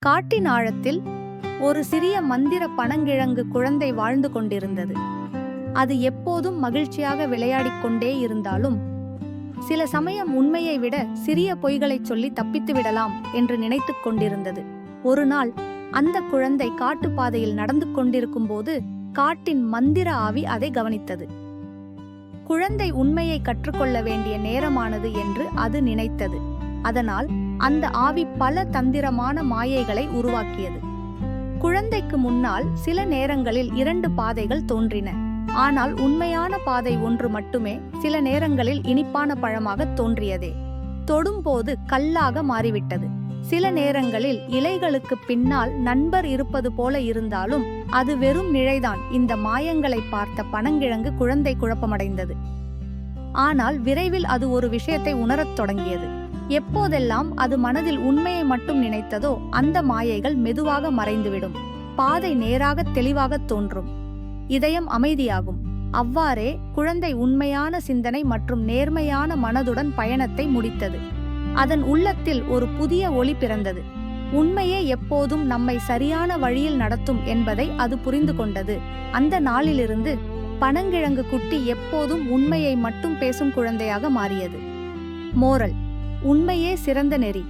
காட்டின் ஆழத்தில் ஒரு சிறிய மந்திர பனங்கிழங்கு குழந்தை வாழ்ந்து கொண்டிருந்தது. அது எப்போதும் மகிழ்ச்சியாக விளையாடிக் கொண்டே இருந்தாலும் சில சமயம் உண்மையை விட சிறிய பொய்களைச் சொல்லி தப்பித்து விடலாம் என்று நினைத்துக் கொண்டிருந்தது. ஒரு நாள் அந்த குழந்தை காட்டுப்பாதையில் நடந்து கொண்டிருக்கும் போது காட்டின் மந்திர ஆவி அதை கவனித்தது. குழந்தை உண்மையை கற்றுக்கொள்ள வேண்டிய நேரமானது என்று அது நினைத்தது. அதனால் அந்த ஆவி பல தந்திரமான மாயைகளை உருவாக்கியது. குழந்தைக்கு முன்னால் சில நேரங்களில் 2 பாதைகள் தோன்றின. ஆனால் உண்மையான பாதை ஒன்று மட்டுமே சில நேரங்களில் இனிப்பான பழமாக தோன்றியதே. தொடும்போது கல்லாக மாறிவிட்டது. சில நேரங்களில் இலைகளுக்கு பின்னால் நண்பர் இருப்பது போல இருந்தாலும் அது வெறும் நிழைதான். இந்த மாயங்களை பார்த்த பனங்கிழங்கு குழந்தை குழப்பமடைந்தது. ஆனால் விரைவில் அது ஒரு விஷயத்தை உணரத் தொடங்கியது. எப்போதெல்லாம் அது மனதில் உண்மையை மட்டும் நினைத்ததோ அந்த மாயைகள் மெதுவாக மறைந்துவிடும். பாதை நேராக தெளிவாக தோன்றும். இதயம் அமைதியாகும். அவ்வாறே குழந்தை உண்மையான சிந்தனை மற்றும் நேர்மையான மனதுடன் பயணத்தை முடித்தது. அதன் உள்ளத்தில் ஒரு புதிய ஒளி பிறந்தது. உண்மையே எப்போதும் நம்மை சரியான வழியில் நடத்தும் என்பதை அது புரிந்து கொண்டது. அந்த நாளிலிருந்து பனங்கிழங்கு குட்டி எப்போதும் உண்மையை மட்டும் பேசும் குழந்தையாக மாறியது. மோரல்: உண்மையே சிறந்த நெறி.